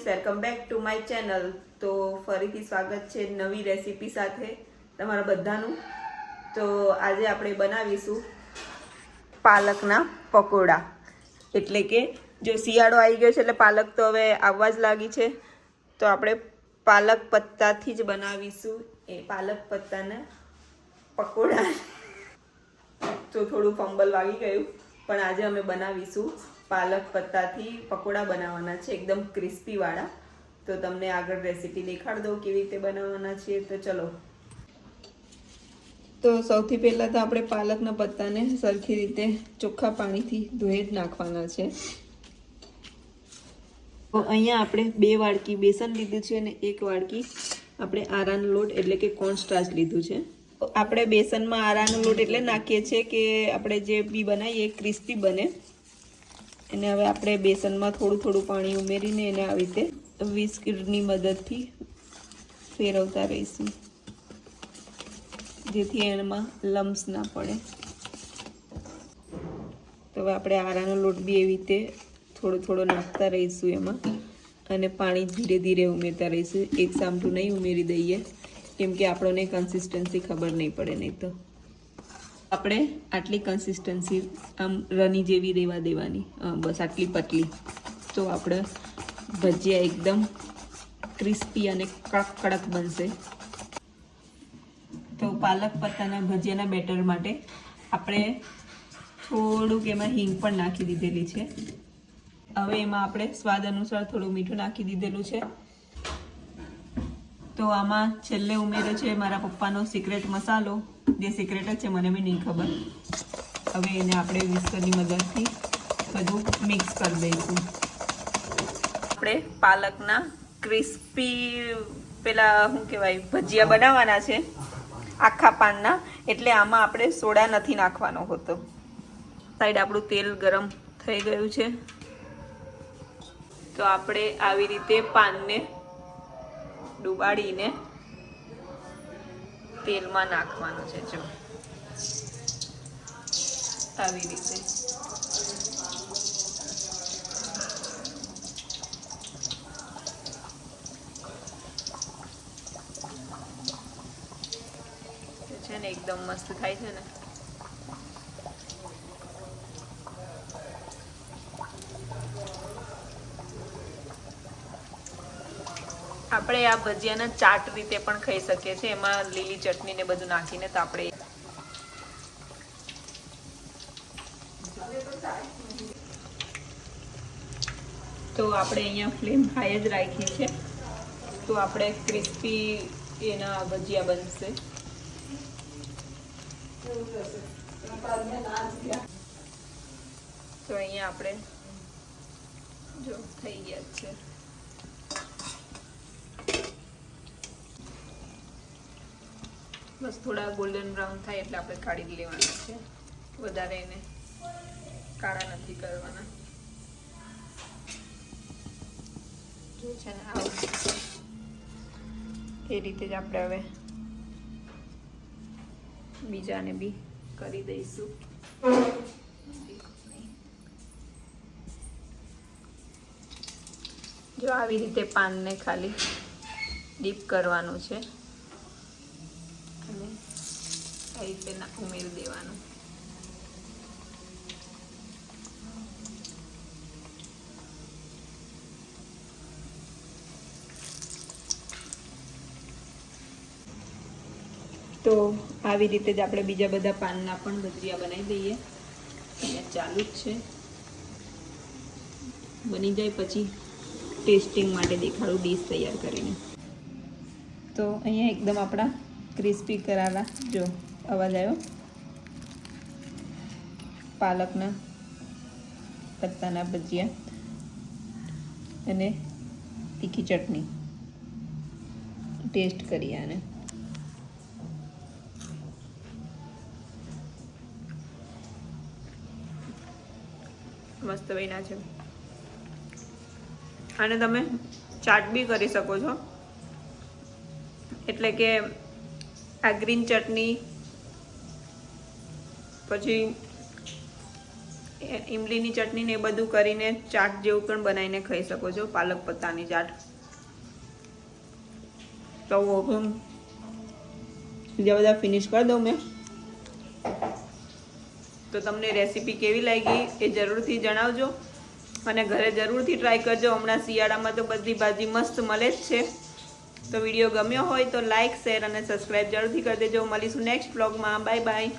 Welcome back to my channel. તો ફરીથી સ્વાગત છે નવી રેસીપી સાથે તમારા બધાનું। તો આજે આપણે બનાવીશું પાલકના પકોડા। એટલે કે જો શિયાળો આવી ગયો છે એટલે પાલક તો હવે આવવા જ લાગી છે, તો આપણે પાલક પત્તાથી જ બનાવીશું એ પાલક પત્તાના પકોડા। તો થોડું ફંબલ વાગી ગયું, પણ આજે અમે બનાવીશું પાલક પત્તાથી પકોડા બનાવવાના છે, એકદમ ક્રિસ્પી વાળા। તો તમને આગળ રેસીપી દેખાડ દઉં કેવી રીતે બનાવવાના છે। તો ચલો। તો સૌથી પહેલાં તો આપણે પાલકના પત્તાને સરખી રીતે ચોખ્ખા પાણીથી ધોઈ જ નાખવાના છે। તો અહીંયા આપણે 2 વાડકી બેસન લીધું છે અને 1 વાડકી આપણે આરાનો લોટ એટલે કે કોર્ન સ્ટાર્ચ લીધું છે। આપણે બેસનમાં આરાનો લોટ એટલે નાખીએ છીએ કે આપણે જે બી બનાવીએ ક્રિસ્પી બને। એને હવે આપણે બેસનમાં થોડું થોડું પાણી ઉમેરીને એને આવી રીતે વિસ્કની મદદથી ફેરવતા રહીશું, જેથી એમાં લમ્સ ના પડે। તો હવે આપણે આરાનો લોટ બી એવી રીતે થોડો થોડો નાખતા રહીશું એમાં, અને પાણી ધીરે ધીરે ઉમેરતા રહીશું। એક સામટું નહીં ઉમેરી દઈએ, કેમ કે આપણને કન્સિસ્ટન્સી ખબર નહીં પડે। નહીં તો આપણે આટલી કન્સિસ્ટન્સી આમ રની જેવી રહેવા દેવાની, બસ આટલી પતલી। તો આપણે ભજીયા એકદમ ક્રિસ્પી અને કડક કડક બનશે। તો પાલક પત્તાના ભજીયાના બેટર માટે આપણે થોડુંક એમાં હિંગ પણ નાખી દીધેલી છે। હવે એમાં આપણે સ્વાદ અનુસાર થોડું મીઠું નાખી દીધેલું છે। તો આમાં છેલ્લે ઉમેર્યો છે મારા પપ્પાનો સિક્રેટ મસાલો, જે સિક્રેટ જ છે, મને બી નહીં ખબર। હવે એને આપણે વિસ્કરની મદદથી બધું મિક્સ કરી દઈશું। આપણે પાલકના ક્રિસ્પી પેલા શું કહેવાય ભજીયા બનાવવાના છે આખા પાનના, એટલે આમાં આપણે સોડા નથી નાખવાનો હોતો। સાઈડ આપણું તેલ ગરમ થઈ ગયું છે, તો આપણે આવી રીતે પાનને ડુબાડીને તેલમાં નાખવાનું છે। જો આવી રીતે છે ને, એકદમ મસ્ત થાય છે ને। આપણે આ ભજીયાને ચાટ રીતે પણ ખાઈ શકીએ છીએ, એમાં લીલી ચટણી ને બધું નાખીને। તો આપણે અહીંયા ફ્લેમ હાઈ જ રાખી છે, તો આપણે ક્રિસ્પી એના ભજીયા બનશે। તો અહીંયા આપણે જો થઈ ગયા છે। બસ થોડા ગોલ્ડન બ્રાઉન થાય એટલે આપણે કાઢી લેવાના છે, વધારે એને કાળા નથી કરવાના। જો છે ને એ રીતે જ આપણે હવે બીજાને બી કરી દઈશું। જો આવી રીતે પાનને ખાલી ડીપ કરવાનું છે અને આ રીતે ઉમેરી દેવાનું। તો આવી રીતે જ આપણે બીજા બધા પાનના પણ ભજીયા બનાવી દઈએ। અહીંયા ચાલુ જ છે, બની જાય પછી ટેસ્ટિંગ માટે દેખાડું ડીશ તૈયાર કરીને। તો અહીંયા એકદમ આપણા ક્રિસ્પી કરારા, જો અવાજ આવ્યો, પાલકના પત્તાના ભજીયા અને તીખી ચટણી। ટેસ્ટ કરીએ આને। મસ્ત બન્યા છે। આને તમે ચાટ બી કરી શકો છો, એટલે કે આ ગ્રીન ચટણી, પછી ઇમલીની ચટણી ને એ બધું કરીને ચાટ જેવું પણ બનાવીને ખાઈ શકો છો, પાલક પત્તાની ચાટ. તો બીજા બધા ફિનિશ કરી દઉં મેં. તો તમને રેસીપી કેવી લાગી એ જરૂરથી જણાવજો અને ઘરે જરૂરથી ટ્રાય કરજો. હમણાં શિયાળામાં તો બધી ભાજી મસ્ત મળે જ છે. તો વિડીયો ગમ્યો હોય તો લાઇક, શેર અને સબસ્ક્રાઈબ જરૂરથી કરી દેજો. મળીશું નેક્સ્ટ વ્લોગમાં. Bye bye.